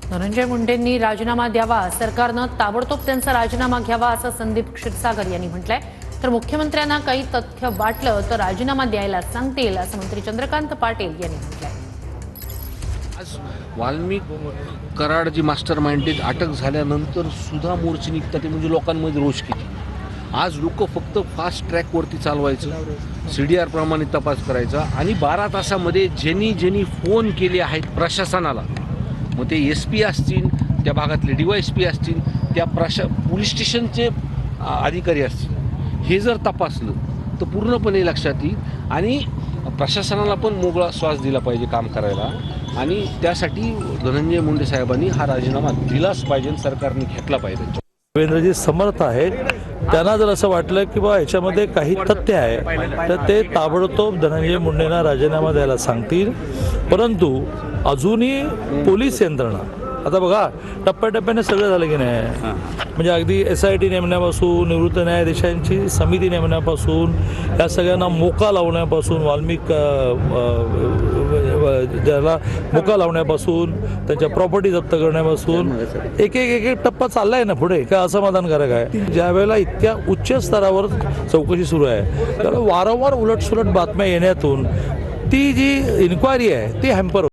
धनंजय मुंडेंनी राजीनामा द्यावा, सरकारनं ताबडतोब त्यांचा राजीनामा घ्यावा असं संदीप क्षीरसागर यांनी म्हटलंय। तर मुख्यमंत्र्यांना काही तथ्य वाटलं तर राजीनामा द्यायला सांगतील असं मंत्री चंद्रकांत पाटील यांनी म्हटलंय। आज वाल्मिक कराड जी मास्टर माइंडेड अटक झाल्यानंतर सुद्धा मोर्चे निघतात, म्हणजे लोकांमध्ये रोष किती। आज लोक फक्त फास्ट ट्रॅकवरती चालवायचं, CDR प्रमाणे तपास करायचा आणि 12 तासामध्ये ज्यांनी फोन केले आहेत प्रशासनाला, मग ते SP असतील, त्या भागातले DYSP असतील, त्या पोलीस स्टेशनचे अधिकारी असतील, हे जर तपासलं तर पूर्णपणे लक्षात येईल आणि प्रशासनाला पण मोकळा श्वास दिला पाहिजे काम करायला। आणि त्यासाठी धनंजय मुंडे साहेबांनी हा राजीनामा दिलाच पाहिजे, सरकारने घेतला पाहिजे। देवेंद्रजी समर्थ आहेत, त्यांना जर असं वाटलं की बा ह्याच्यामध्ये काही तथ्य आहे तर ते ताबडतोब धनंजय मुंडेंना राजीनामा द्यायला सांगतील। परंतु अजूनही पोलीस यंत्रणा, आता बघा टप्प्याटप्प्याने सगळं झालं की नाही, म्हणजे अगदी SIT नेमण्यापासून, निवृत्त न्यायाधीशांची समिती नेमण्यापासून, या सगळ्यांना मोका लावण्यापासून, वाल्मिक ज्याला मोका लावण्यापासून, त्यांच्या प्रॉपर्टी जप्त करण्यापासून एक एक टप्पा चालला आहे ना पुढे, काय असमाधानकारक आहे। ज्या वेळेला इतक्या उच्च स्तरावर चौकशी सुरू आहे त्याला वारंवार उलटसुलट बातम्या येण्यातून ती जी इन्क्वायरी आहे ती हॅम्पर